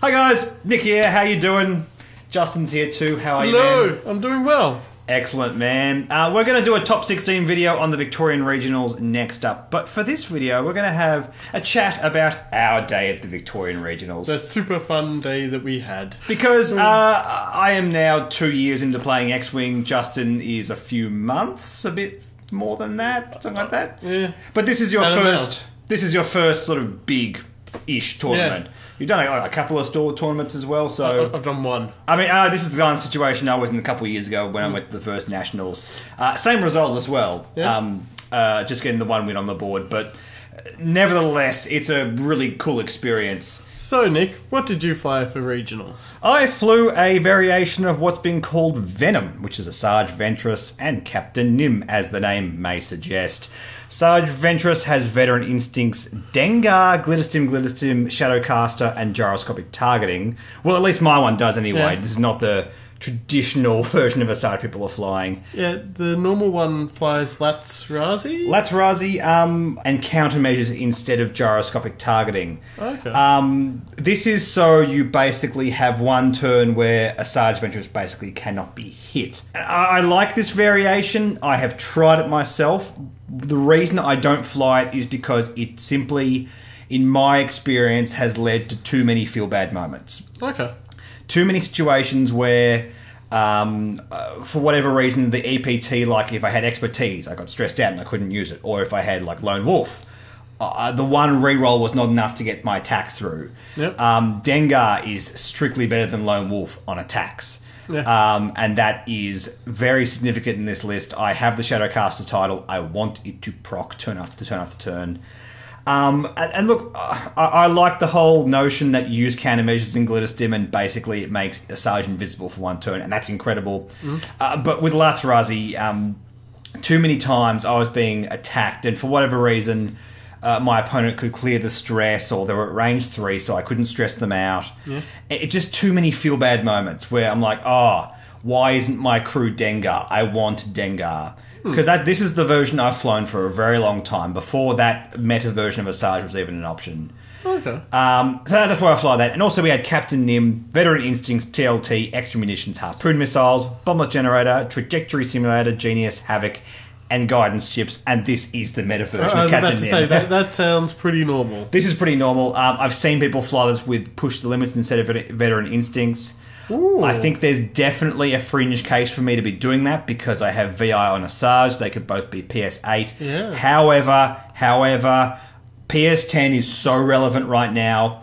Hi guys, Nick here. How you doing? Justin's here too. How are you, man? Hello, I'm doing well. Excellent, man. We're going to do a top 16 video on the Victorian Regionals next up. But for this video, we're going to have a chat about our day at the Victorian Regionals. The super fun day that we had. Because I am now 2 years into playing X-wing. Justin is a few months, a bit more than that, something like that. Yeah. But this is your first. This is your first sort of big-ish tournament. Yeah. You've done a couple of store tournaments as well, so... I've done one. I mean, this is the kind of situation I was in a couple of years ago when I went to the first Nationals. Same result as well, just getting the one win on the board, but nevertheless, it's a really cool experience. So, Nick, what did you fly for regionals? I flew a variation of what's been called Venom, which is a Sarge Ventress and Captain Nim, as the name may suggest. Sarge Ventress has veteran instincts, Dengar, Glitterstim, Shadowcaster, and gyroscopic targeting. Well, at least my one does anyway. Yeah. This is not the traditional version of a Sarge people are flying. Yeah, the normal one flies Latsrazi? Latsrazi, and countermeasures instead of gyroscopic targeting. Okay. This is so you basically have one turn where a Sarge Ventress basically cannot be hit. I like this variation. I have tried it myself. The reason I don't fly it is because it simply, in my experience, has led to too many feel-bad moments. Okay. Too many situations where, for whatever reason, the EPT, like if I had expertise, I got stressed out and I couldn't use it. Or if I had, like, Lone Wolf, the one reroll was not enough to get my attacks through. Yep. Dengar is strictly better than Lone Wolf on attacks. Yeah. And that is very significant in this list. I have the Shadowcaster title. I want it to proc turn after turn after turn. And look, I like the whole notion that you use countermeasures in Glitterstim and basically it makes a Sarge invisible for one turn, and that's incredible. But with Latsrazi, too many times I was being attacked, and for whatever reason, my opponent could clear the stress, or they were at range 3, so I couldn't stress them out. Yeah. It's just too many feel-bad moments where I'm like, oh, why isn't my crew Dengar? I want Dengar. Because this is the version I've flown for a very long time, before that meta version of a Sarge was even an option. Okay. So that's why I fly that. And also we had Captain Nim, Veteran Instincts, TLT, Extra Munitions, Harpoon Missiles, Bomblet Generator, Trajectory Simulator, Genius, Havoc, and Guidance Ships. And this is the meta version of Captain Nim. I was about to say, that sounds pretty normal. This is pretty normal. I've seen people fly this with Push the Limits instead of Veteran Instincts. Ooh. I think there's definitely a fringe case for me to be doing that because I have VI on a Sarge. They could both be PS8. Yeah. However, PS10 is so relevant right now.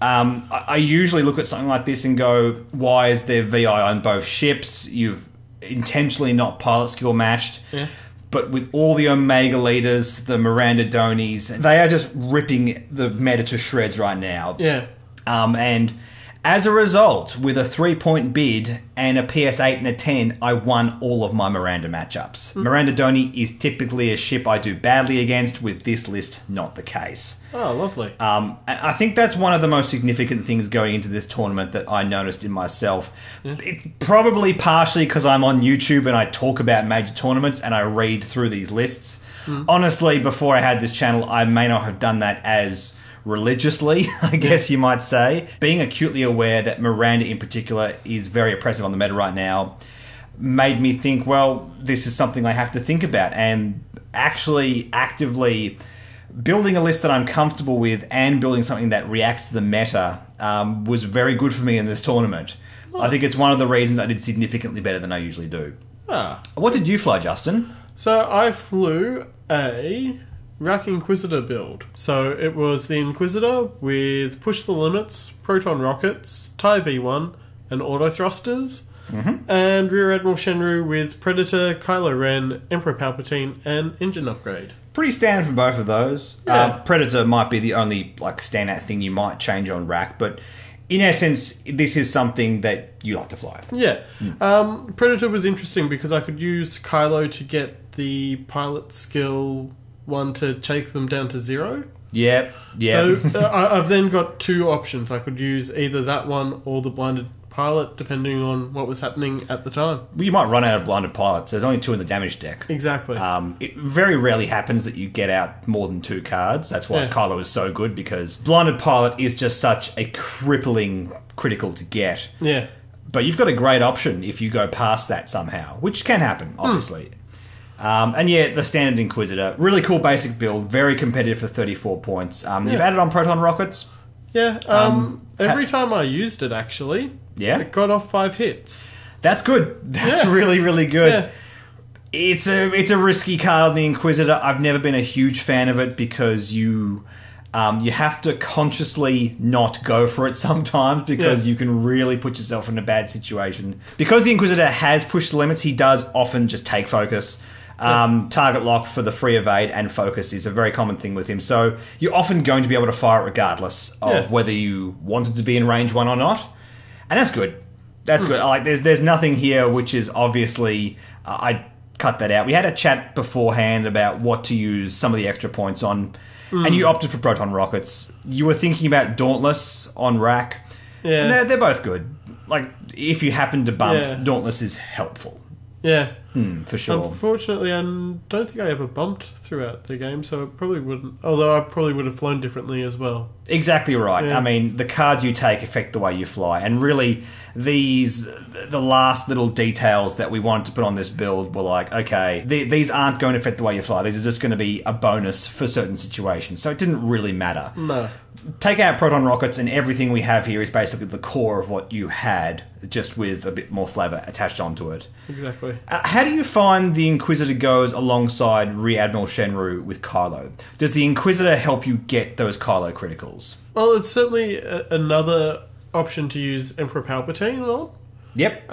I usually look at something like this and go, why is there VI on both ships? You've intentionally not pilot skill matched. Yeah. But with all the Omega leaders, the Miranda Donis, they are just ripping the meta to shreds right now. Yeah. And as a result, with a 3-point bid and a PS8 and a 10, I won all of my Miranda matchups. Miranda Doni is typically a ship I do badly against. With this list, not the case. Oh, lovely. And I think that's one of the most significant things going into this tournament that I noticed in myself. Yeah. It's probably partially because I'm on YouTube and I talk about major tournaments and I read through these lists. Honestly, before I had this channel, I may not have done that as religiously, I guess you might say. Being acutely aware that Miranda in particular is very oppressive on the meta right now made me think, well, this is something I have to think about, and actually actively building a list that I'm comfortable with and building something that reacts to the meta was very good for me in this tournament. Nice. I think it's one of the reasons I did significantly better than I usually do. What did you fly, Justin? So I flew a Rack Inquisitor build. So it was the Inquisitor with Push the Limits, Proton Rockets, TIE V1, and Auto Thrusters. And Rear Admiral Shenru with Predator, Kylo Ren, Emperor Palpatine, and Engine Upgrade. Pretty standard for both of those. Yeah. Predator might be the only standout thing you might change on Rack, but in essence, this is something that you like to fly. Yeah. Predator was interesting because I could use Kylo to get the pilot skill one to take them down to 0. Yep. So I've then got two options. I could use either that one or the blinded pilot, depending on what was happening at the time. Well, you might run out of blinded pilots. There's only 2 in the damage deck. Exactly. It very rarely happens that you get out more than 2 cards. That's why Kylo is so good, because blinded pilot is just such a crippling critical to get. Yeah. But you've got a great option if you go past that somehow, which can happen, obviously. And yeah, the standard Inquisitor. Really cool basic build. Very competitive for 34 points. You've added on proton rockets. Yeah. Every time I used it, actually, it got off 5 hits. That's good. That's really, really good. Yeah. It's a risky card on the Inquisitor. I've never been a huge fan of it because you have to consciously not go for it sometimes, because you can really put yourself in a bad situation. Because the Inquisitor has pushed the limits, he does often just take focus. Target lock for the free evade and focus is a very common thing with him. So you're often going to be able to fire it regardless of whether you wanted to be in range 1 or not. And that's good. That's good. Like, there's nothing here which is obviously... I cut that out. We had a chat beforehand about what to use some of the extra points on, and you opted for proton rockets. You were thinking about Dauntless on rack. Yeah. And they're both good. Like, if you happen to bump, Dauntless is helpful. Yeah. For sure. Unfortunately, I don't think I ever bumped throughout the game, so it probably wouldn't... Although I probably would have flown differently as well. Exactly right. Yeah. I mean, the cards you take affect the way you fly, and really, the last little details that we wanted to put on this build were like, okay, these aren't going to affect the way you fly. These are just going to be a bonus for certain situations, so it didn't really matter. No. Take out proton rockets, and everything we have here is basically the core of what you had, just with a bit more flavour attached onto it. Exactly. How do you find the Inquisitor goes alongside Rear Admiral Shenru with Kylo? Does the Inquisitor help you get those Kylo criticals? Well, it's certainly another option to use Emperor Palpatine on. Yep.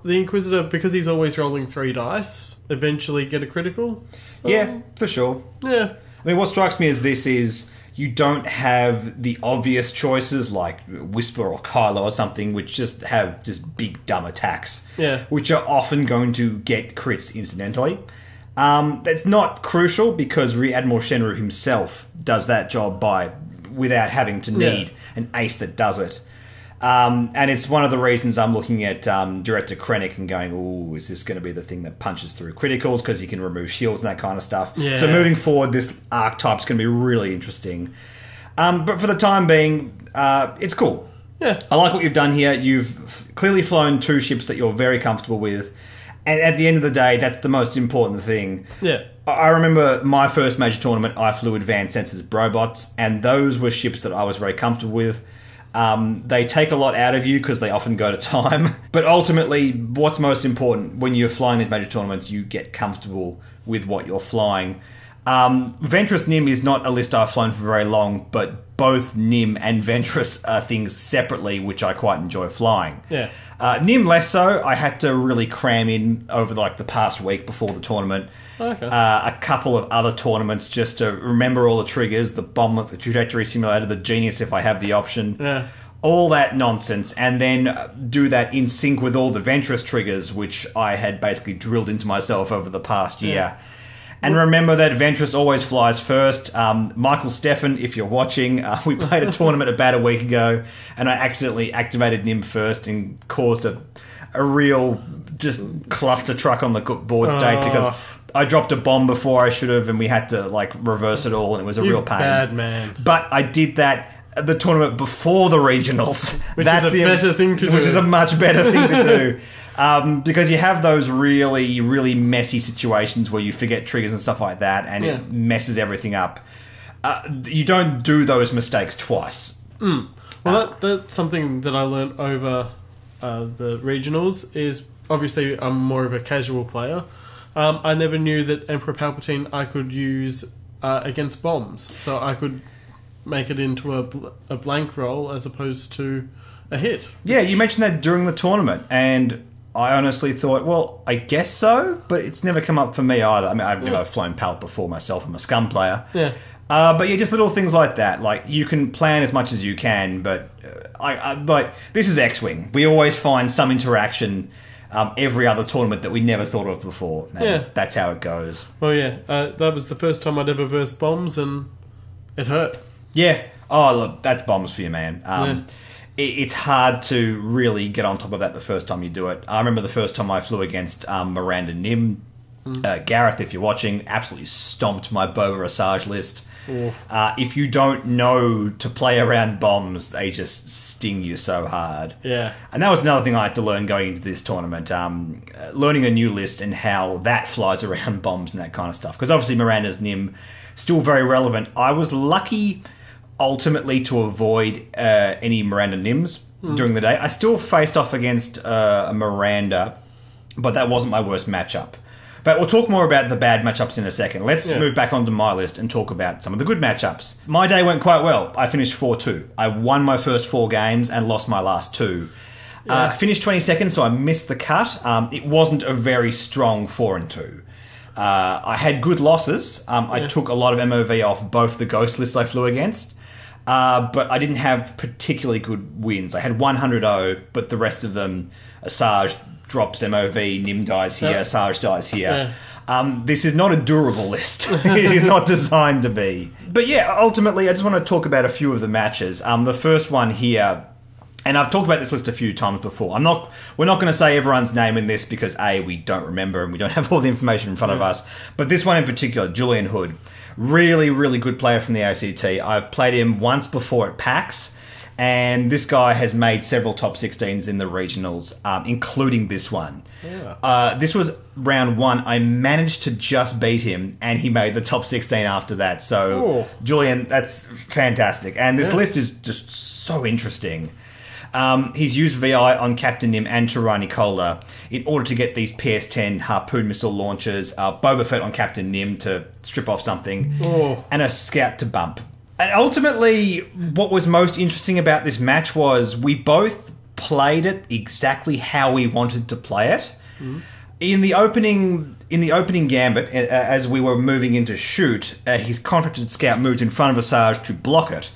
The Inquisitor, because he's always rolling 3 dice, eventually get a critical. Yeah, for sure. Yeah. I mean, what strikes me as this is... you don't have the obvious choices like Whisper or Kylo or something, which just have just big dumb attacks, which are often going to get crits incidentally. That's not crucial because Rear Admiral Shenru himself does that job without having to need an ace that does it. And it's one of the reasons I'm looking at Director Krennic and going, ooh, is this going to be the thing that punches through criticals because he can remove shields and that kind of stuff. Yeah. So moving forward, this archetype's going to be really interesting. But for the time being, it's cool. Yeah. I like what you've done here. You've clearly flown 2 ships that you're very comfortable with. And at the end of the day, that's the most important thing. Yeah. I remember my first major tournament, I flew Advanced Sensors Brobots, and those were ships that I was very comfortable with. They take a lot out of you because they often go to time. But ultimately, what's most important when you're flying these major tournaments, you get comfortable with what you're flying. Ventress Nim is not a list I've flown for very long, but both Nim and Ventress are things separately which I quite enjoy flying. Yeah. Nim less so. I had to really cram in over the past week before the tournament. Okay. A couple of other tournaments just to remember all the triggers, the bomb, the trajectory simulator, the Genius if I have the option. Yeah. All that nonsense, and then do that in sync with all the Ventress triggers, which I had basically drilled into myself over the past year. Yeah. And remember that Ventress always flies first. Michael Steffen, if you're watching, we played a tournament about a week ago, and I accidentally activated Nim first and caused a real just cluster truck on the board state because I dropped a bomb before I should have, and we had to reverse it all, and it was a real pain. Bad man. But I did that at the tournament before the regionals. Which is a better thing to do. Which is a much better thing to do. Because you have those really, really messy situations where you forget triggers and stuff like that, and it messes everything up. You don't do those mistakes twice. Well, that's something that I learned over the regionals. Is obviously I'm more of a casual player. I never knew that Emperor Palpatine I could use against bombs, so I could make it into a blank roll as opposed to a hit. Yeah, you mentioned that during the tournament, and I honestly thought, well, I guess so, but it's never come up for me either. I mean, I've never flown Palp before myself. I'm a scum player. Yeah. But yeah, just little things like that. You can plan as much as you can, but this is X-wing. We always find some interaction every other tournament that we never thought of before. And that's how it goes. Well, yeah, that was the first time I'd ever versed bombs, and it hurt. Yeah. Oh, look, that's bombs for you, man. it's hard to really get on top of that the first time you do it. I remember the first time I flew against Miranda Nim. Gareth, if you're watching, absolutely stomped my Boba Asajj list. If you don't know to play around bombs, they just sting you so hard. Yeah. And that was another thing I had to learn going into this tournament. Learning a new list and how that flies around bombs and that kind of stuff. Because obviously Miranda's Nim, still very relevant. I was lucky ultimately to avoid any Miranda Nims during the day. I still faced off against a Miranda, but that wasn't my worst matchup. But we'll talk more about the bad matchups in a second. Let's move back onto my list and talk about some of the good matchups. My day went quite well. I finished 4-2. I won my first 4 games and lost my last 2. I finished 22nd, so I missed the cut. It wasn't a very strong 4-2. I had good losses. I took a lot of MOV off both the ghost lists I flew against. But I didn't have particularly good wins. I had 100-0, but the rest of them, Asajj drops MOV, Nim dies here, Asajj dies here. This is not a durable list. It is not designed to be. But yeah, ultimately, I just want to talk about a few of the matches. The first one here, and I've talked about this list a few times before. We're not going to say everyone's name in this because A, we don't remember and we don't have all the information in front of us. But this one in particular, Julian Hood. Really, really good player from the ACT. I've played him once before at PAX, and this guy has made several top 16s in the regionals, including this one. This was round 1. I managed to just beat him, and he made the top 16 after that. So, Julian, that's fantastic. And this list is just so interesting. He's used VI on Captain Nim and Tirani Cola in order to get these PS-10 Harpoon missile launchers, Boba Fett on Captain Nim to strip off something, and a Scout to bump. And ultimately, what was most interesting about this match was we both played it exactly how we wanted to play it. In the opening gambit, as we were moving into shoot, his contracted Scout moved in front of Asajj to block it,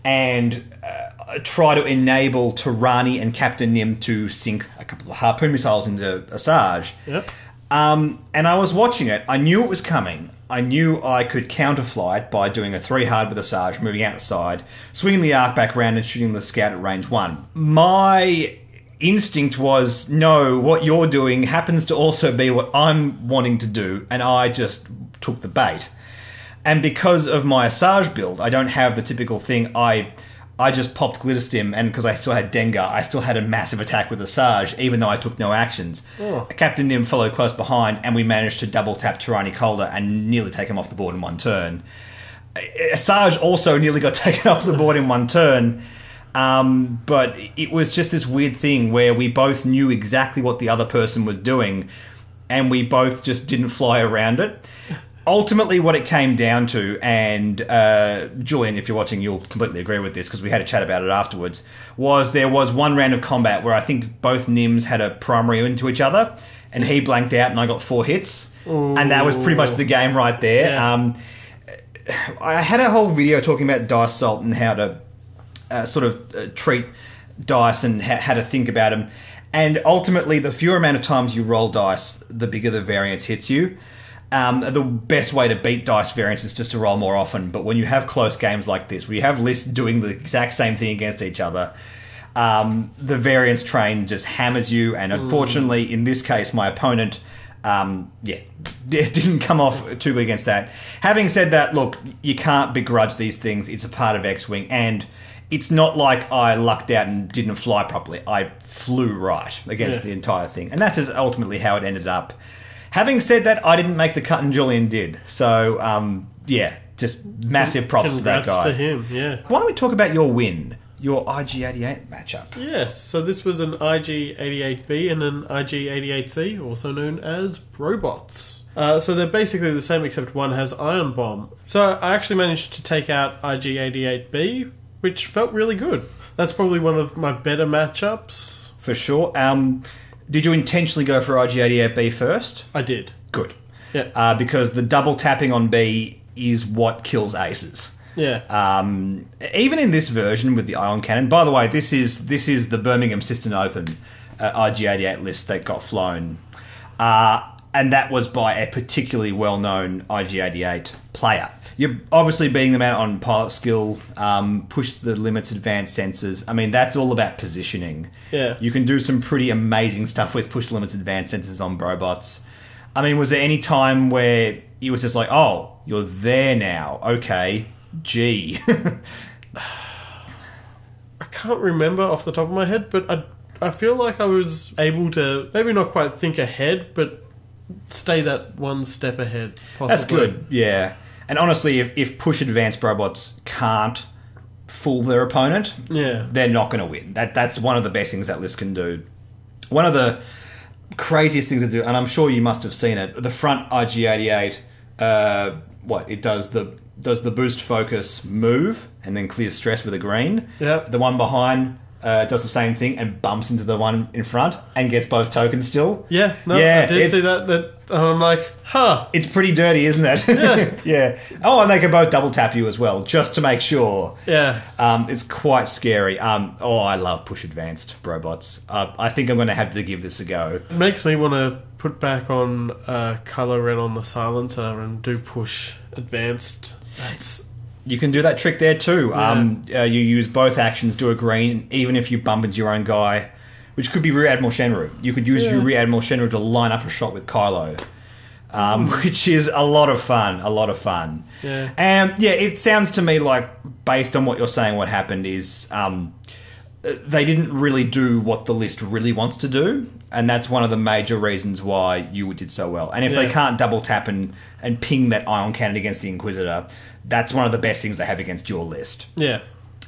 and try to enable Tirani and Captain Nim to sink a couple of Harpoon missiles into Asajj. And I was watching it. I knew it was coming. I knew I could counterfly it by doing a 3 hard with Asajj, moving out the side, swinging the arc back round and shooting the Scout at range 1. My instinct was, no, what you're doing happens to also be what I'm wanting to do, and I just took the bait. And because of my Asajj build, I don't have the typical thing. I just popped Glitterstim, and because I still had Dengar, I still had a massive attack with Asajj, even though I took no actions. Captain Nim followed close behind, and we managed to double tap Tirani Cola and nearly take him off the board in 1 turn. Asajj also nearly got taken off the board in 1 turn, but it was just this weird thing where we both knew exactly what the other person was doing, and we both just didn't fly around it. Ultimately, what it came down to, and Julian, if you're watching, you'll completely agree with this because we had a chat about it afterwards, was there was 1 round of combat where I think both Nims had a primary into each other, and he blanked out and I got 4 hits. And that was pretty much the game right there. I had a whole video talking about dice salt and how to treat dice and how to think about them. And ultimately, the fewer amount of times you roll dice, the bigger the variance hits you. The best way to beat dice variance is just to roll more often, but when you have close games like this, where you have lists doing the exact same thing against each other, the variance train just hammers you, and unfortunately, in this case, my opponent, didn't come off too good against that. Having said that, look, you can't begrudge these things. It's a part of X-wing, and it's not like I lucked out and didn't fly properly. I flew right against the entire thing, and that's ultimately how it ended up. Having said that, I didn't make the cut and Julian did. So, just massive props to that guy. To him, Why don't we talk about your win, your IG-88 matchup? Yes, so this was an IG-88B and an IG-88C, also known as robots. So they're basically the same, except one has Ion Bomb. So I actually managed to take out IG-88B, which felt really good. That's probably one of my better matchups. For sure. Did you intentionally go for IG-88B first? I did. Good. Yeah. Because the double tapping on B is what kills aces. Yeah. Even in this version with the ion cannon. By the way, this is the Birmingham System Open IG-88 list that got flown. and that was by a particularly well-known IG-88 player. You're obviously beating them out on pilot skill, push the limits, advanced sensors. I mean, that's all about positioning. Yeah. You can do some pretty amazing stuff with push the limits, advanced sensors on Brobots. I mean, was there any time where it was just like, oh, you're there now, okay, gee. I can't remember off the top of my head, but I feel like I was able to maybe not quite think ahead, but stay that one step ahead, possibly. That's good, yeah. And honestly, if push advanced robots can't fool their opponent, they're not going to win. That's one of the best things that list can do. One of the craziest things to do, and I'm sure you must have seen it, the front IG-88, it does the boost focus move and then clears stress with a green. Yep. The one behind does the same thing and bumps into the one in front and gets both tokens still. Yeah, I did see that. I'm like, huh. It's pretty dirty, isn't it? Yeah. Yeah. Oh, and they can both double tap you as well, just to make sure. Yeah. It's quite scary. I love push advanced robots. I think I'm going to have to give this a go. It makes me want to put back on colour and on the silencer and do push advanced. You can do that trick there too. Yeah. You use both actions, do a green, even if you bump into your own guy, which could be Rear Admiral Shenru. You could use your Rear Admiral Shenru to line up a shot with Kylo, which is a lot of fun. Yeah. And it sounds to me like, based on what you're saying, what happened is they didn't really do what the list really wants to do, and that's one of the major reasons why you did so well. And if they can't double tap and ping that ion cannon against the Inquisitor, that's one of the best things they have against your list. Yeah.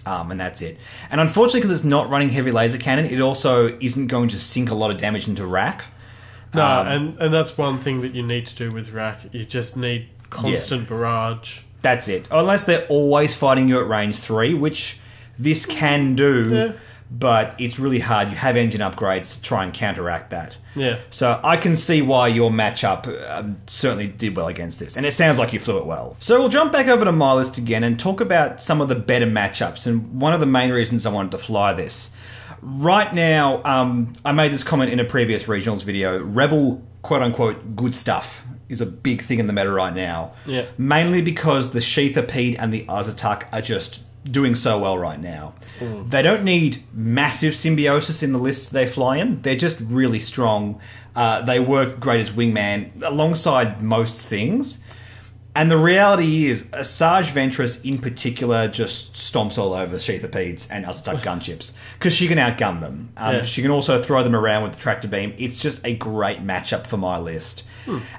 And that's it. And unfortunately, because it's not running heavy laser cannon, it also isn't going to sink a lot of damage into rack. No, and that's one thing that you need to do with rack. You just need constant barrage. That's it. Unless they're always fighting you at range 3, which this can do, but it's really hard. You have engine upgrades to try and counteract that. Yeah. So I can see why your matchup certainly did well against this. And it sounds like you flew it well. So we'll jump back over to my list again and talk about some of the better matchups. And one of the main reasons I wanted to fly this. Right now, I made this comment in a previous Regionals video. Rebel, quote-unquote, good stuff is a big thing in the meta right now. Yeah. Mainly because the Sheathapede and the Azatuk are just doing so well right now. They don't need massive symbiosis in the lists they fly in. They're just really strong. They work great as wingman alongside most things. And the reality is, Asajj Ventress in particular just stomps all over Sheathapedes and Azatuk gunships because she can outgun them. She can also throw them around with the tractor beam. It's just a great matchup for my list.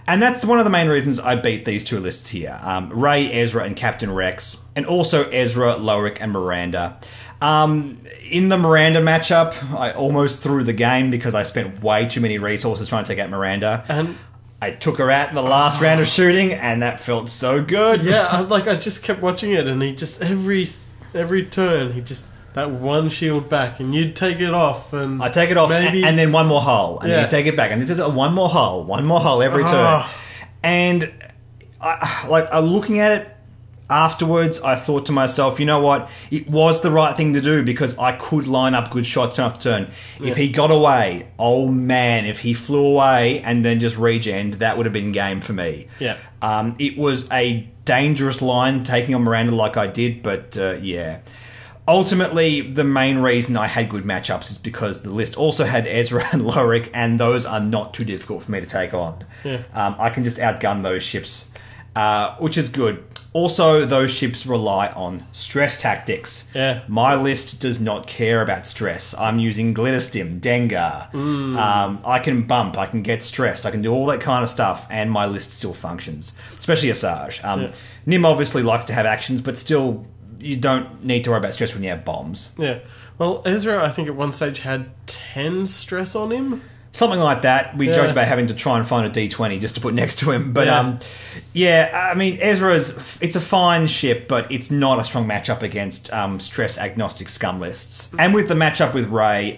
And that's one of the main reasons I beat these two lists here. Rey, Ezra, and Captain Rex. And also Ezra, Lorik, and Miranda. In the Miranda matchup, I almost threw the game because I spent way too many resources trying to take out Miranda. And I took her out in the last round of shooting, and that felt so good. Yeah, I just kept watching it, and he just every turn he just that one shield back, and you'd take it off, and I take it off, and then one more hull, and then you take it back, and then one more hull every turn. And looking at it afterwards, I thought to myself, you know what? It was the right thing to do because I could line up good shots turn after turn. If he got away, oh man, if he flew away and then just regened, that would have been game for me. Yeah. It was a dangerous line taking on Miranda like I did, but yeah. Ultimately, the main reason I had good matchups is because the list also had Ezra and Lorik, and those are not too difficult for me to take on. Yeah. I can just outgun those ships, which is good. Also, those ships rely on stress tactics. Yeah. My list does not care about stress. I'm using Glitterstim, Dengar. I can bump, I can get stressed, I can do all that kind of stuff, and my list still functions. Especially Asajj. Nim obviously likes to have actions, but still, you don't need to worry about stress when you have bombs. Yeah. Well, Ezra, I think at one stage had 10 stress on him. Something like that. We joked about having to try and find a D20 just to put next to him. But, I mean, it's a fine ship, but it's not a strong matchup against stress-agnostic scum lists. And with the matchup with Rey,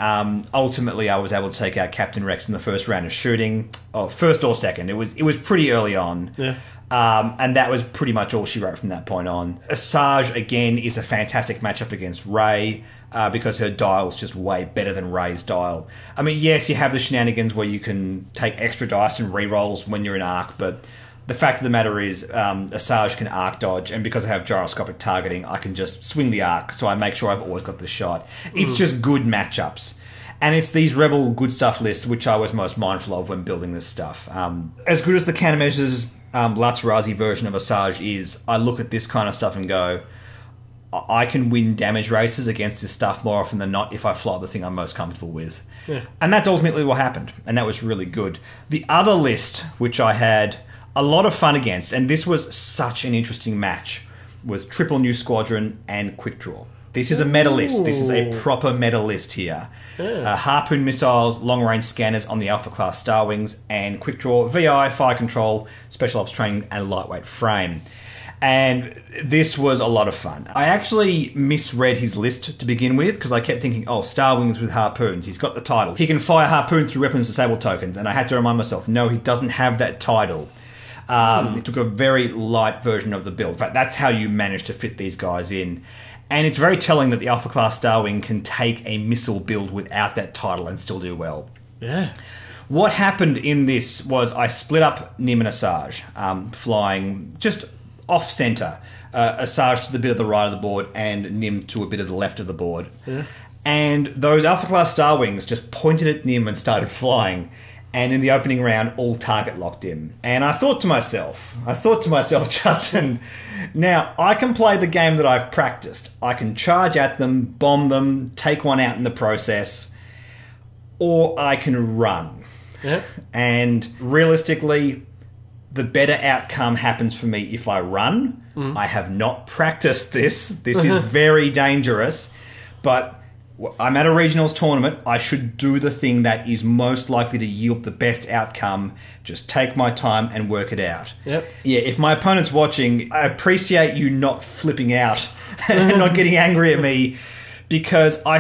ultimately I was able to take out Captain Rex in the first round of shooting. First or second. It was pretty early on. Yeah. And that was pretty much all she wrote from that point on. Asajj, again, is a fantastic matchup against Rey, because her dial's just way better than Rey's dial. I mean, yes, you have the shenanigans where you can take extra dice and rerolls when you're in arc, but the fact of the matter is, Asajj can arc dodge, and because I have gyroscopic targeting, I can just swing the arc, so I make sure I've always got the shot. It's just good matchups. And it's these Rebel good stuff lists which I was most mindful of when building this stuff. As good as the countermeasures Lazrazi version of Asajj is, I look at this kind of stuff and go, I can win damage races against this stuff more often than not if I fly the thing I'm most comfortable with. Yeah. And that's ultimately what happened, and that was really good. The other list, which I had a lot of fun against, and this was such an interesting match, with Triple New Squadron and Quick Draw. This is a meta list. This is a proper meta list here. Yeah. Harpoon missiles, long-range scanners on the Alpha Class Star Wings, and Quick Draw, VI, Fire Control, Special Ops Training, and Lightweight Frame. And this was a lot of fun. I actually misread his list to begin with, because I kept thinking, oh, Star Wings with Harpoons. He's got the title. He can fire Harpoon through weapons disable tokens. And I had to remind myself, no, he doesn't have that title. He took a very light version of the build. In fact, that's how you manage to fit these guys in. And it's very telling that the Alpha Class Star Wing can take a missile build without that title and still do well. Yeah. What happened in this was I split up Nim and Asajj, flying just off-centre. Asajj to the bit of the right of the board and Nim to a bit of the left of the board. Yeah. And those Alpha Class Star Wings just pointed at Nim and started flying. And in the opening round, all target locked him. And I thought to myself, Justin, now I can play the game that I've practiced. I can charge at them, bomb them, take one out in the process, or I can run. Yep. And realistically, the better outcome happens for me if I run. I have not practiced this. This is very dangerous, but I'm at a regionals tournament. I should do the thing that is most likely to yield the best outcome. Just take my time and work it out. Yep. Yeah, if my opponent's watching, I appreciate you not flipping out and not getting angry at me, because I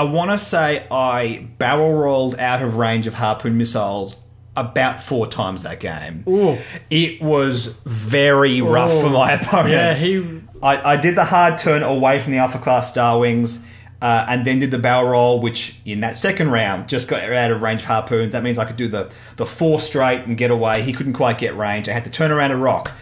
want to say I barrel rolled out of range of Harpoon missiles about 4 times that game. Ooh. It was very rough for my opponent. Yeah, I did the hard turn away from the Alpha Class Star Wings, and then did the barrel roll, which in that second round just got out of range of Harpoons. That means I could do the 4 straight and get away. He couldn't quite get range. I had to turn around a rock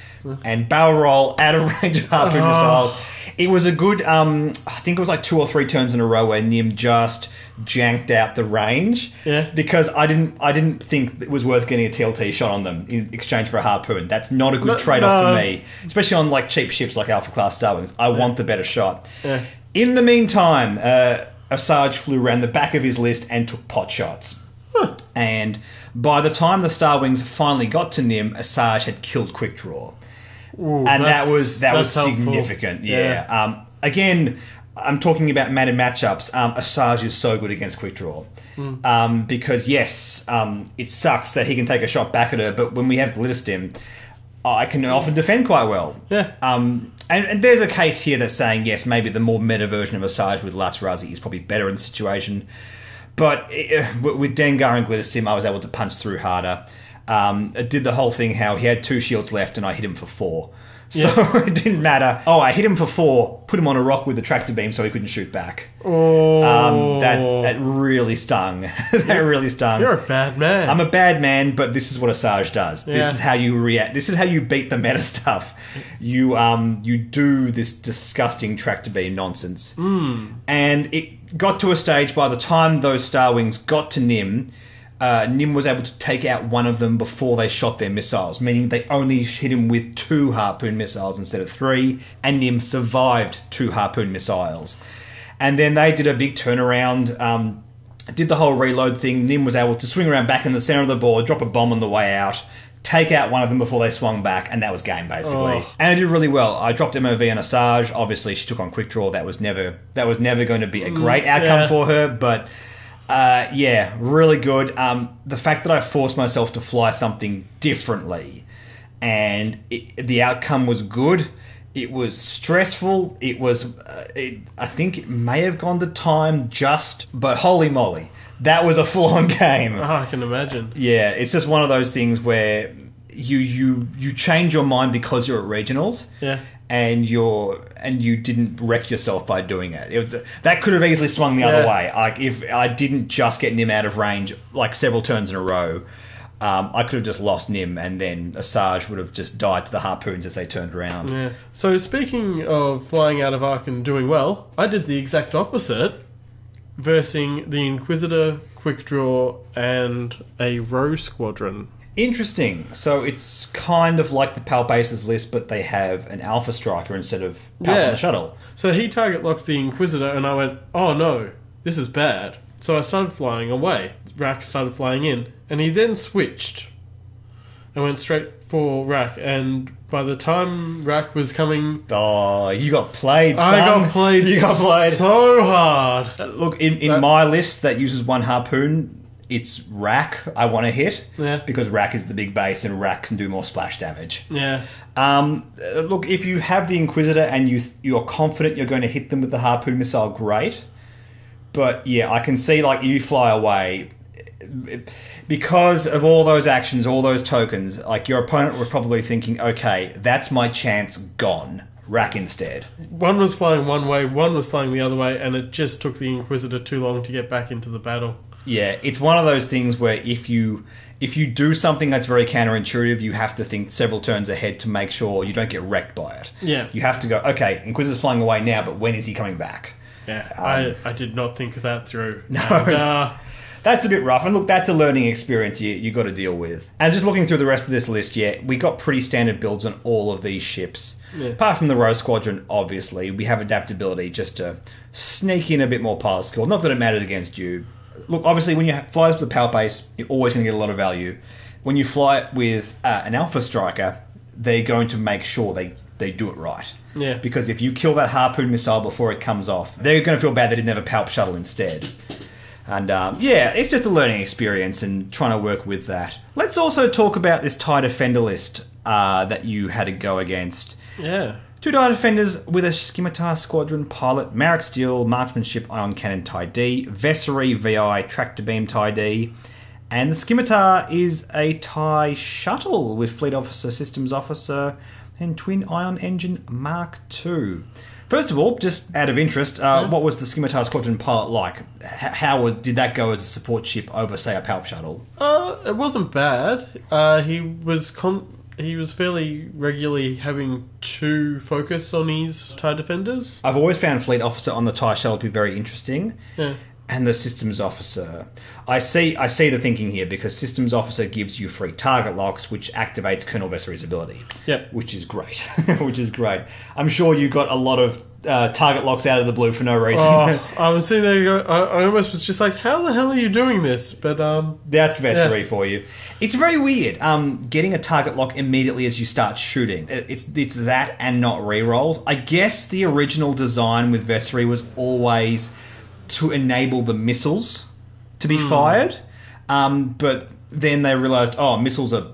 and barrel roll out of range of Harpoon missiles. It was a good, I think it was like 2 or 3 turns in a row where Nim just janked out the range, because I didn't think it was worth getting a TLT shot on them in exchange for a Harpoon. That's not a good trade-off for me, especially on like cheap ships like Alpha Class Star Wings. I want the better shot. Yeah. In the meantime, Asajj flew around the back of his list and took pot shots. And by the time the Star Wings finally got to Nim, Asajj had killed Quick Draw. Ooh, and that was significant. Yeah. Again, I'm talking about matted matchups. Asajj is so good against Quick Draw. Because, yes, it sucks that he can take a shot back at her, but when we have Glitterstim, I can often defend quite well. Yeah. And there's a case here that's saying, yes, maybe the more meta version of Asajj with Lazrazi is probably better in the situation. But with Dengar and Glitterstim, I was able to punch through harder. It did the whole thing how he had 2 shields left and I hit him for 4. So it didn't matter. Oh, I hit him for 4, put him on a rock with the tractor beam so he couldn't shoot back. Oh. That really stung. That really stung. You're a bad man. I'm a bad man, but this is what Asajj does. Yeah. This is how you react. This is how you beat the meta stuff. You do this disgusting tractor beam nonsense. And it got to a stage by the time those Star Wings got to Nim, Nim was able to take out one of them before they shot their missiles, meaning they only hit him with 2 Harpoon missiles instead of 3, and Nim survived 2 Harpoon missiles. And then they did a big turnaround, did the whole reload thing. Nim was able to swing around back in the center of the board, drop a bomb on the way out, take out one of them before they swung back, and that was game, basically. And I did really well. I dropped MOV on Asajj. Obviously, she took on Quick Draw. That was never going to be a great outcome for her, but... yeah, really good. The fact that I forced myself to fly something differently and the outcome was good. It was stressful. It was, I think it may have gone to time just, but holy moly, that was a full-on game. Oh, I can imagine. Yeah, it's just one of those things where you change your mind because you're at regionals. Yeah. And you didn't wreck yourself by doing it. That could have easily swung the other way. Like if I didn't just get Nim out of range like several turns in a row, I could have just lost Nim, and then Asajj would have just died to the harpoons as they turned around. Yeah. So speaking of flying out of arc and doing well, I did the exact opposite, versing the Inquisitor, Quick Draw, and a Row Squadron. Interesting. So it's kind of like the Palp Aces list, but they have an Alpha Striker instead of Palp on the shuttle. So he target locked the Inquisitor, and I went, oh no, this is bad. So I started flying away. Rack started flying in, and he then switched and went straight for Rack. And by the time Rack was coming... Oh, you got played, son. I got played. You got played so hard. Look, in my list that uses one harpoon, it's Rack I want to hit. Yeah. Because Rack is the big base and Rack can do more splash damage. Yeah. Look, if you have the Inquisitor and you're confident you're going to hit them with the harpoon missile, great. But yeah, I can see like you fly away because of all those actions, all those tokens, like your opponent were probably thinking, okay, that's my chance gone. Rack instead. One was flying one way, one was flying the other way, and it just took the Inquisitor too long to get back into the battle. Yeah, it's one of those things where if you do something that's very counterintuitive, you have to think several turns ahead to make sure you don't get wrecked by it. Yeah. You have to go, okay, Inquisitor's flying away now, but when is he coming back? Yeah, I did not think that through. No. And, that's a bit rough. And look, that's a learning experience you got to deal with. And just looking through the rest of this list, we got pretty standard builds on all of these ships. Yeah. Apart from the Row Squadron, obviously, we have adaptability just to sneak in a bit more pile skill. Not that it matters against you. Look, obviously, when you fly with the Palp Base, you're always going to get a lot of value. When you fly it with an Alpha Striker, they're going to make sure they do it right. Yeah. Because if you kill that harpoon missile before it comes off, they're going to feel bad they didn't have a Palp Shuttle instead. And it's just a learning experience and trying to work with that. Let's also talk about this TIE Defender list that you had to go against. Yeah. 2 TIE Defenders with a Scimitar Squadron pilot, Marek Steel, Marksmanship Ion Cannon TIE D, Vessery VI Tractor Beam TIE D, and the Scimitar is a TIE Shuttle with Fleet Officer, Systems Officer, and Twin Ion Engine Mark II. First of all, just out of interest, what was the Scimitar Squadron pilot like? Did that go as a support ship over, say, a Palp Shuttle? It wasn't bad. He was fairly regularly having 2 focus on his TIE Defenders. I've always found Fleet Officer on the TIE Shuttle to be very interesting. Yeah. And the Systems Officer. I see the thinking here, because Systems Officer gives you free target locks, which activates Colonel Vessery's ability. Yeah. Which is great. Which is great. I'm sure you got a lot of target locks out of the blue for no reason. I was sitting there, I almost was just like, how the hell are you doing this? But that's Vessery for you. It's very weird. Getting a target lock immediately as you start shooting. It's that and not rerolls. I guess the original design with Vessery was always to enable the missiles to be fired, but then they realised, missiles are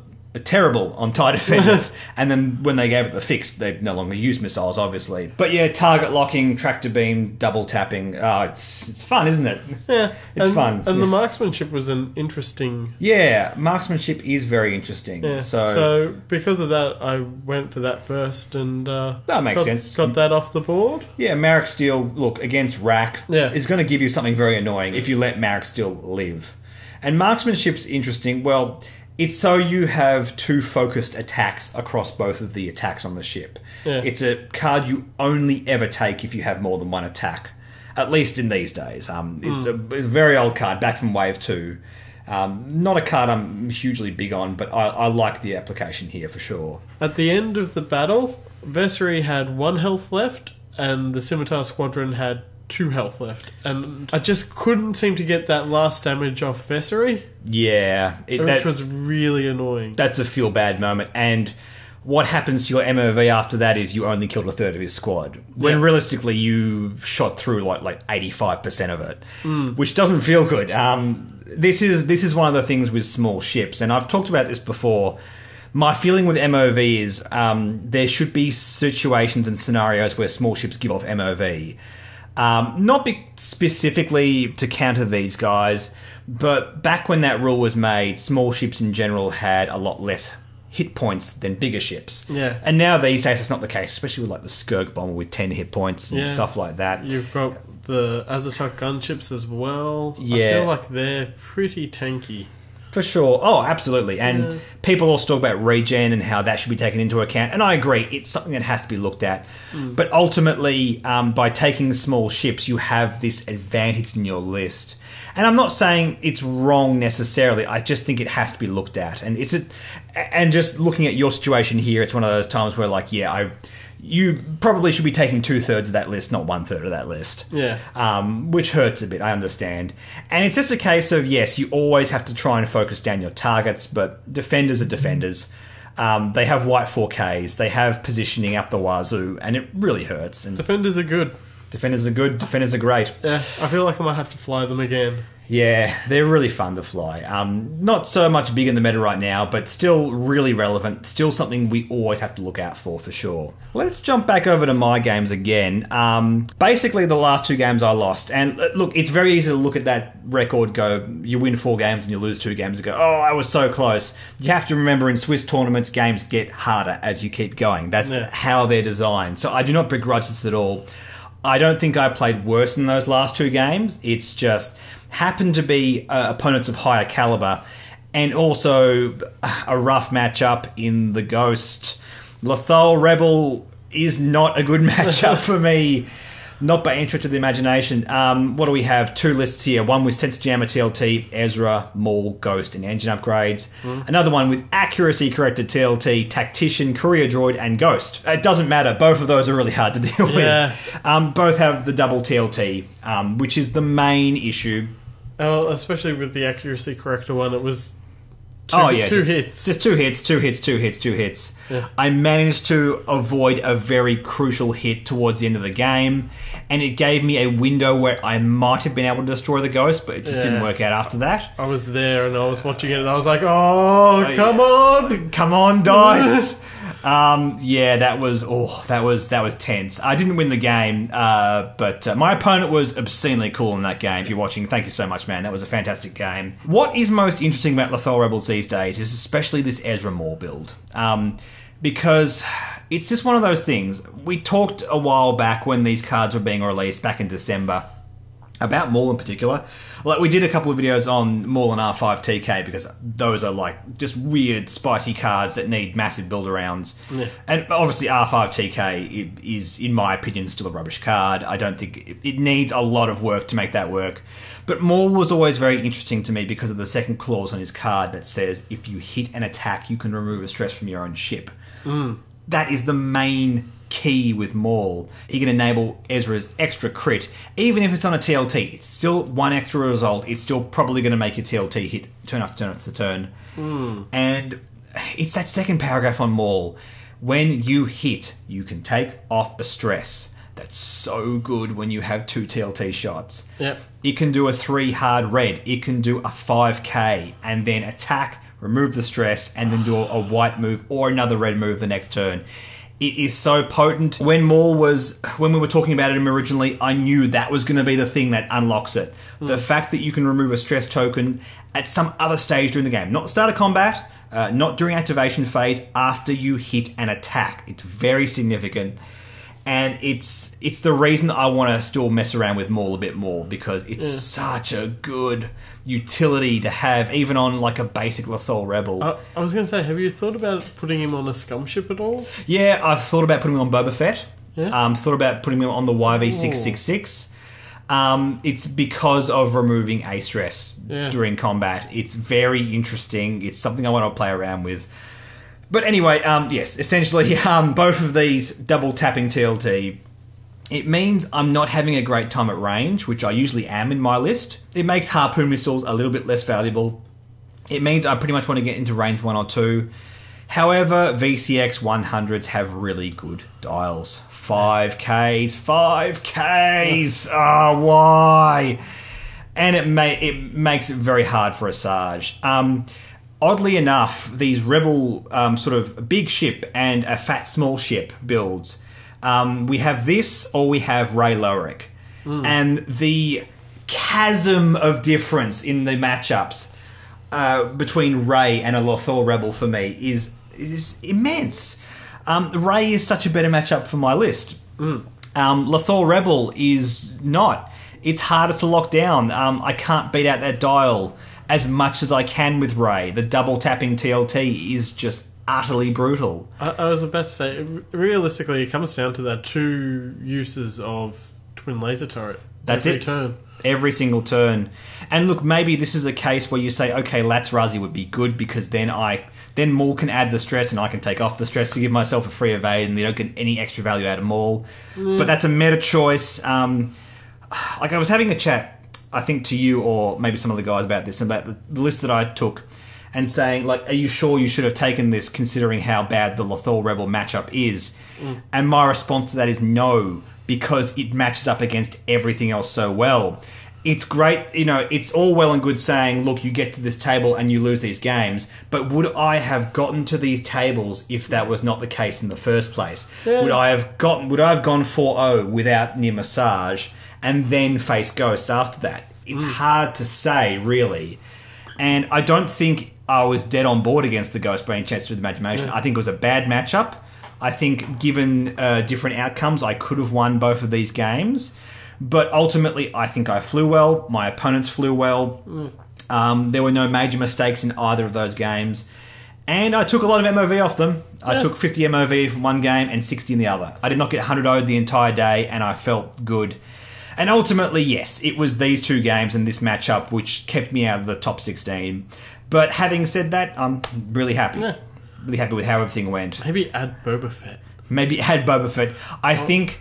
terrible on TIE Defenders, and then when they gave it the fix, they no longer use missiles, obviously. But yeah, target locking, tractor beam, double tapping, it's fun, isn't it? Yeah. It's fun. And the marksmanship was an interesting... Yeah, marksmanship is very interesting. Yeah. So because of that, I went for that first, and that makes sense. Got that off the board. Yeah, Marek Steel, look, against Rack, is going to give you something very annoying if you let Marek Steel live. And marksmanship's interesting, well... It's so you have 2 focused attacks across both of the attacks on the ship. Yeah. It's a card you only ever take if you have more than one attack, at least in these days. It's a very old card, back from Wave 2. Not a card I'm hugely big on, but I like the application here for sure. At the end of the battle, Vessery had 1 health left, and the Scimitar Squadron had 2 health left, and I just couldn't seem to get that last damage off Vessery. Yeah. Which was really annoying. That's a feel-bad moment, and what happens to your MOV after that is you only killed a third of his squad, when realistically you shot through like 85% of it, which doesn't feel good. This is one of the things with small ships, and I've talked about this before. My feeling with MOV is there should be situations and scenarios where small ships give off MOV. Not specifically to counter these guys, but back when that rule was made, small ships in general had a lot less hit points than bigger ships. Yeah. And now these days it's not the case, especially with like the Skirk bomber with 10 hit points and stuff like that. You've got the Azatuk gunships as well. Yeah. I feel like they're pretty tanky. For sure. Oh, absolutely. And people also talk about regen and how that should be taken into account. And I agree, it's something that has to be looked at. But ultimately, by taking small ships, you have this advantage in your list. And I'm not saying it's wrong necessarily. I just think it has to be looked at. And and just looking at your situation here, it's one of those times where, like, you probably should be taking 2/3 of that list, not 1/3 of that list. Yeah. Which hurts a bit, I understand. And it's just a case of, yes, you always have to try and focus down your targets, but defenders are defenders. They have white 4Ks, they have positioning up the wazoo, and it really hurts. And Defenders are good. defenders are good, defenders are great. Yeah, I feel like I might have to fly them again. Yeah, they're really fun to fly. Not so much big in the meta right now, but still really relevant. Still something we always have to look out for sure. Let's jump back over to my games again. Basically, the last 2 games I lost. And look, it's very easy to look at that record, go, you win 4 games and you lose 2 games, and go, oh, I was so close. You have to remember in Swiss tournaments, games get harder as you keep going. That's how they're designed. So I do not begrudge this at all. I don't think I played worse than those last 2 games. It's just happened to be opponents of higher caliber, and also a rough matchup in the Ghost. Lothal Rebel is not a good matchup for me, not by any stretch of the imagination. What do we have? 2 lists here. One with Sensor Jammer TLT, Ezra, Maul, Ghost, and engine upgrades. Another one with accuracy corrected TLT, Tactician, Courier Droid, and Ghost. It doesn't matter. Both of those are really hard to deal with. Both have the double TLT, which is the main issue. Oh, especially with the accuracy corrector one, it was two hits. Just 2 hits, 2 hits, 2 hits, 2 hits. Yeah. I managed to avoid a very crucial hit towards the end of the game, and it gave me a window where I might have been able to destroy the Ghost, but it just didn't work out after that. I was there and I was watching it and I was like, oh, come on! Come on, dice! That was tense. I didn't win the game, but my opponent was obscenely cool in that game. If you're watching, thank you so much, man. That was a fantastic game. What is most interesting about Lothal Rebels these days is especially this Ezra Maul build. Because it's just one of those things. We talked a while back when these cards were being released back in December about Maul in particular. Like, we did a couple of videos on Maul and R5 TK because those are like just weird, spicy cards that need massive build-arounds. Yeah. And obviously R5 TK is, in my opinion, still a rubbish card. I don't think it needs a lot of work to make that work. But Maul was always very interesting to me because of the second clause on his card that says, if you hit an attack, you can remove a stress from your own ship. That is the main key with Maul. He can enable Ezra's extra crit. Even if it's on a TLT, it's still 1 extra result. It's still probably going to make your TLT hit turn after turn after turn. And it's that second paragraph on Maul. When you hit, you can take off a stress. That's so good when you have 2 TLT shots. Yep. It can do a 3 hard red. It can do a 5k and then attack, remove the stress, and then do a white move or another red move the next turn. It is so potent. When we were talking about it originally, I knew that was going to be the thing that unlocks it. The fact that you can remove a stress token at some other stage during the game. Not start of combat, not during activation phase, after you hit an attack. It's very significant. And it's the reason I want to still mess around with Maul a bit more, because it's such a good utility to have, even on like a basic Lothal Rebel. I was going to say, have you thought about putting him on a scum ship at all? Yeah, I've thought about putting him on Boba Fett. Yeah. Thought about putting him on the YV666. It's because of removing a stress during combat. It's very interesting. It's something I want to play around with. But anyway, yes, essentially, both of these double tapping TLT, it means I'm not having a great time at range, which I usually am in my list. It makes harpoon missiles a little bit less valuable. It means I pretty much want to get into range 1 or 2. However, VCX 100s have really good dials. 5Ks. Oh, why? And it makes it very hard for a Sarge. Oddly enough, these Rebel sort of big ship and a fat small ship builds, we have this or we have Ray Lowrick. And the chasm of difference in the matchups between Ray and a Lothal Rebel for me is is immense. Rey is such a better matchup for my list. Lothal Rebel is not. It's harder to lock down. I can't beat out that dial as much as I can with Rey. The double tapping TLT is just utterly brutal. I was about to say, realistically, it comes down to that 2 uses of twin laser turret. That's every it. Turn. Every single turn. And look, maybe this is a case where you say, okay, Lats Razi would be good because then Maul can add the stress and I can take off the stress to give myself a free evade and they don't get any extra value out of Maul. But that's a meta choice. Like I was having a chat, I think to you or maybe some of the guys about this, about the list that I took and saying, like, are you sure you should have taken this considering how bad the Lothal Rebel matchup is? And my response to that is no, because it matches up against everything else so well. It's great, it's all well and good saying, look, you get to this table and you lose these games, but would I have gotten to these tables if that was not the case in the first place? Yeah. Would I have gone 4-0 without near massage and then face Ghost after that? It's hard to say, really. And I don't think I was dead on board against the Ghost by any chance through the imagination. I think it was a bad matchup. I think given different outcomes, I could have won both of these games. But ultimately, I think I flew well. My opponents flew well. There were no major mistakes in either of those games. And I took a lot of MOV off them. I took 50 MOV from one game and 60 in the other. I did not get 100-0'd the entire day, and I felt good. And ultimately, yes, it was these 2 games and this matchup which kept me out of the top 16. But having said that, I'm really happy. Yeah. Really happy with how everything went. Maybe add Boba Fett. I think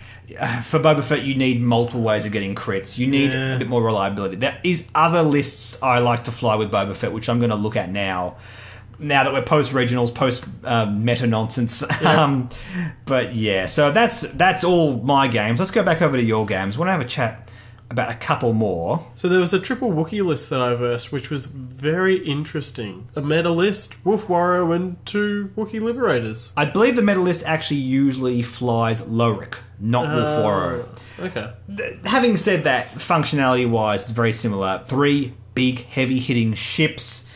for Boba Fett you need multiple ways of getting crits. You need a bit more reliability. There is other lists I like to fly with Boba Fett, which I'm going to look at now that we're post-regionals, post-meta nonsense. Yeah. But yeah, so that's all my games. Let's go back over to your games. I want to have a chat about a couple more. So there was a triple Wookiee list that I versed, which was very interesting. A meta list, Wolf Warrior and 2 Wookiee Liberators. I believe the meta list actually usually flies Lorik, not Wolf Warrior. Okay. Having said that, functionality-wise, it's very similar. 3 big, heavy-hitting ships,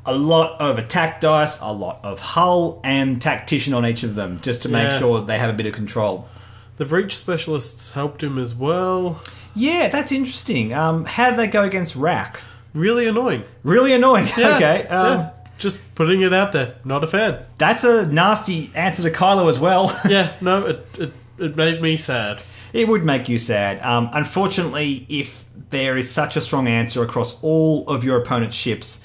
a lot of attack dice, a lot of hull, and tactician on each of them, just to make sure they have a bit of control. The breach specialists helped him as well. Yeah, that's interesting. How did they go against Rack? Really annoying. Really annoying. Yeah, okay. Just putting it out there. Not a fan. That's a nasty answer to Kylo as well. It made me sad. It would make you sad. Unfortunately, if there is such a strong answer across all of your opponent's ships,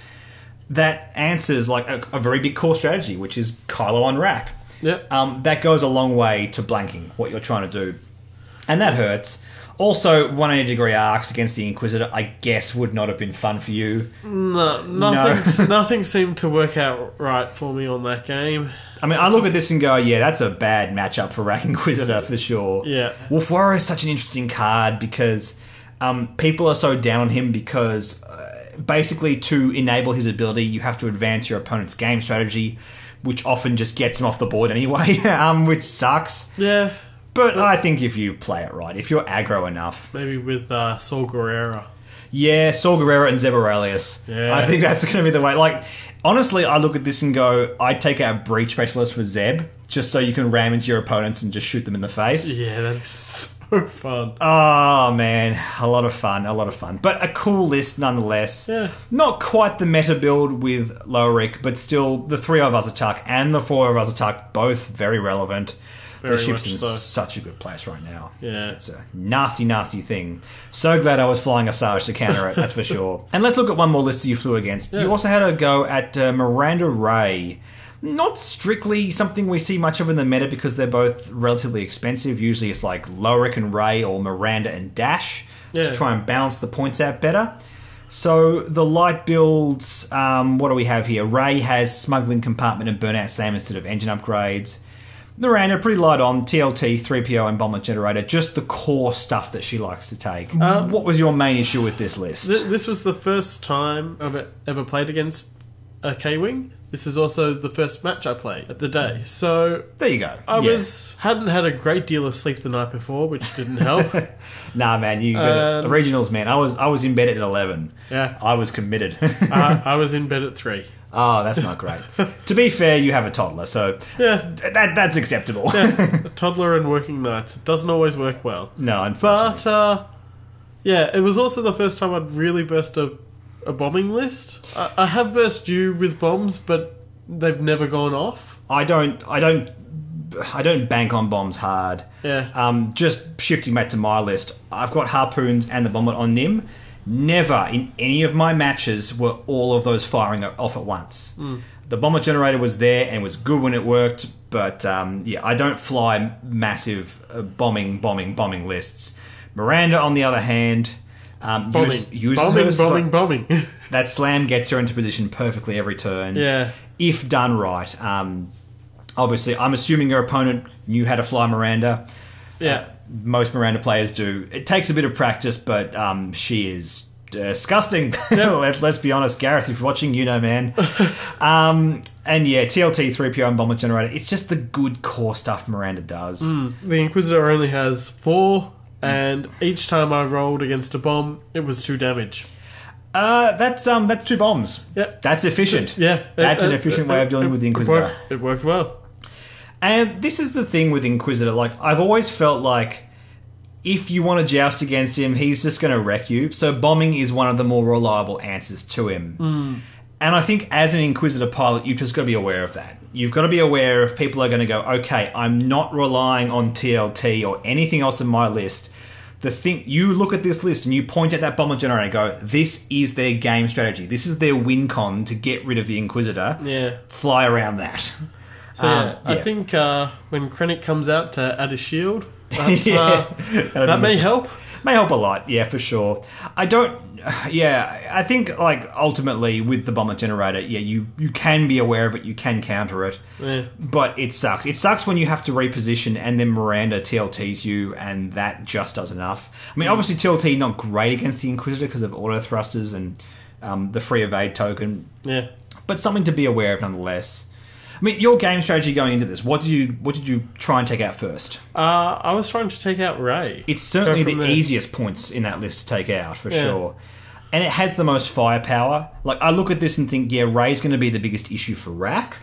that answers like a very big core strategy, which is Kylo on Rack. Yep. That goes a long way to blanking what you're trying to do. And that hurts. Also, 180-degree arcs against the Inquisitor, I guess, would not have been fun for you. Nothing seemed to work out right for me on that game. I mean, I look at this and go, yeah, that's a bad matchup for Rack Inquisitor for sure. Yeah. Wolf Warrior is such an interesting card because people are so down on him because basically to enable his ability, you have to advance your opponent's game strategy, which often just gets him off the board anyway, which sucks. Yeah. But I think if you play it right, if you're aggro enough... Maybe with Saul Guerrera. Yeah, Saul Guerrera and Zeb Aurelius. Yeah. I think that's going to be the way. Like, honestly, I look at this and go, I'd take out a Breach Specialist for Zeb, just so you can ram into your opponents and just shoot them in the face. Yeah, that'd be so fun. Oh, man. A lot of fun. But a cool list nonetheless. Yeah. Not quite the meta build with Lorik, but still the 3 of Azatak and the 4 of Azatak, both very relevant. The ship's in such a good place right now. Yeah. It's a nasty, nasty thing. So glad I was flying Asajj to counter it, that's for sure. And let's look at one more list that you flew against. Yeah. You also had a go at Miranda Ray. Not strictly something we see much of in the meta because they're both relatively expensive. Usually it's like Lorik and Ray or Miranda and Dash to try and balance the points out better. So the light builds, what do we have here? Ray has Smuggling Compartment and Burnout Slam instead of engine upgrades. Miranda, pretty light on TLT, 3PO, and Bomblet Generator. Just the core stuff that she likes to take. What was your main issue with this list? This was the first time I've ever played against a K-Wing. This is also the first match I played at the day. So there you go. I hadn't had a great deal of sleep the night before, which didn't help. Nah, man, you got the regionals, man. I was in bed at 11. Yeah, I was committed. I was in bed at 3. Oh, that's not great. To be fair, you have a toddler, so Yeah. that's acceptable. Yeah, a toddler and working nights. It doesn't always work well. No, unfortunately. But, yeah, it was also the first time I'd really versed a bombing list. I have versed you with bombs, but they've never gone off. I don't bank on bombs hard. Yeah. Just shifting back to my list, I've got harpoons and the bomber on Nim. Never in any of my matches were all of those firing off at once. The bomber generator was there and was good when it worked, but yeah, I don't fly massive bombing lists. Miranda, on the other hand, uses bombing. That slam gets her into position perfectly every turn. Yeah. If done right. Obviously, I'm assuming your opponent knew how to fly Miranda. Yeah. Most Miranda players do. It takes a bit of practice, but she is disgusting. Let's be honest, Gareth, if you're watching, you know, man. And yeah, TLT, 3PO, and bomber generator. It's just the good core stuff Miranda does. The Inquisitor only has 4, and each time I rolled against a bomb, it was 2 damage. That's 2 bombs. Yep. That's efficient. Yeah. That's an efficient way of dealing with the Inquisitor. It worked well. And this is the thing with Inquisitor. Like, I've always felt like if you want to joust against him, he's just going to wreck you. So bombing is one of the more reliable answers to him. And I think as an Inquisitor pilot, you've just got to be aware of that. You've got to be aware if people are going to go, okay, I'm not relying on TLT or anything else in my list. You look at this list and you point at that bomber generator and go, this is their game strategy. This is their win con to get rid of the Inquisitor. Yeah. Fly around that. So yeah, I think when Krennic comes out to add a shield, that may help. May help a lot, yeah, for sure. I think, like, ultimately with the bomber generator, yeah, you can be aware of it, you can counter it, but it sucks. It sucks when you have to reposition and then Miranda TLTs you, and that just does enough. I mean, obviously TLT not great against the Inquisitor because of auto thrusters and the free evade token, but something to be aware of nonetheless. I mean, your game strategy going into this, what did you try and take out first? I was trying to take out Rey. It's certainly the easiest points in that list to take out, for sure. And it has the most firepower. Like, I look at this and think, yeah, Rey's going to be the biggest issue for Rack.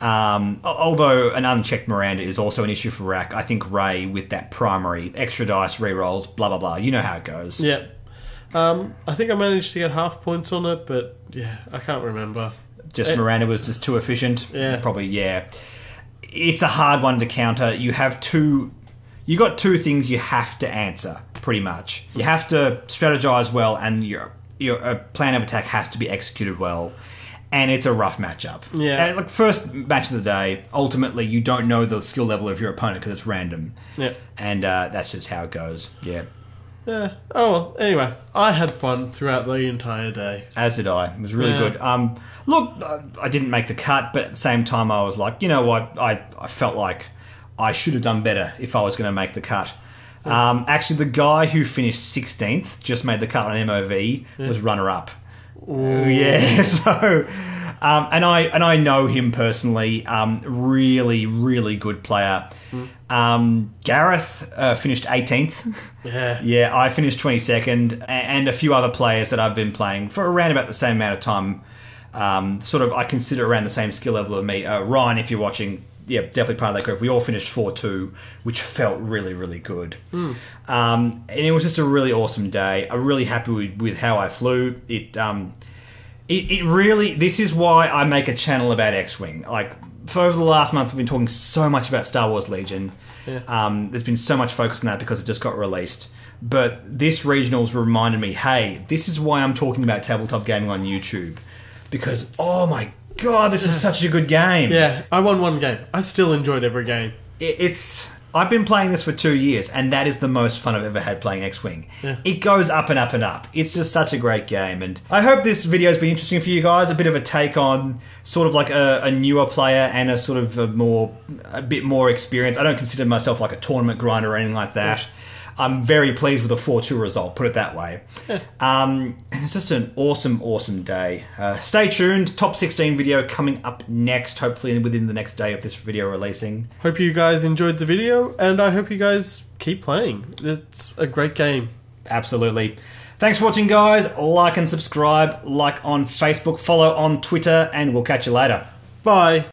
Although an unchecked Miranda is also an issue for Rack, I think Rey, with that primary, extra dice, rerolls, blah, blah, blah, you know how it goes. Yeah. I think I managed to get half points on it, but yeah, I can't remember. Miranda was just too efficient. Yeah. Probably, yeah. It's a hard one to counter. You got 2 things you have to answer, pretty much. You have to strategize well, and your plan of attack has to be executed well. And it's a rough matchup. Yeah. Like, first match of the day, ultimately, you don't know the skill level of your opponent because it's random. Yeah. And that's just how it goes. Yeah. Yeah. Oh, well, anyway, I had fun throughout the entire day. As did I. It was really good. Look, I didn't make the cut, but at the same time, I was like, you know what? I felt like I should have done better if I was going to make the cut. Actually, the guy who finished 16th, just made the cut on MOV, was runner-up. Yeah, so... and I know him personally. Really, really good player. Gareth finished 18th. Yeah, I finished 22nd, and a few other players that I've been playing for around about the same amount of time. Sort of, I consider around the same skill level of me. Ryan, if you're watching, yeah, definitely part of that group. We all finished 4-2, which felt really, really good. And it was just a really awesome day. I'm really happy with how I flew. It really... This is why I make a channel about X-wing. Like, for over the last month, we've been talking so much about Star Wars Legion. There's been so much focus on that because it just got released. But this Regionals reminded me, hey, this is why I'm talking about tabletop gaming on YouTube. Because, oh my god, this is such a good game. Yeah, I won one game. I still enjoyed every game. I've been playing this for 2 years, and that is the most fun I've ever had playing X-wing. It goes up and up and up. It's just such a great game, and I hope this video's been interesting for you guys. A bit of a take on sort of like a newer player and a sort of a bit more experience. I don't consider myself like a tournament grinder or anything like that. I'm very pleased with the 4-2 result, put it that way. And it's just an awesome, awesome day. Stay tuned. Top 16 video coming up next, hopefully within the next day of this video releasing. Hope you guys enjoyed the video, and I hope you guys keep playing. It's a great game. Absolutely. Thanks for watching, guys. Like and subscribe. Like on Facebook, follow on Twitter, and we'll catch you later. Bye.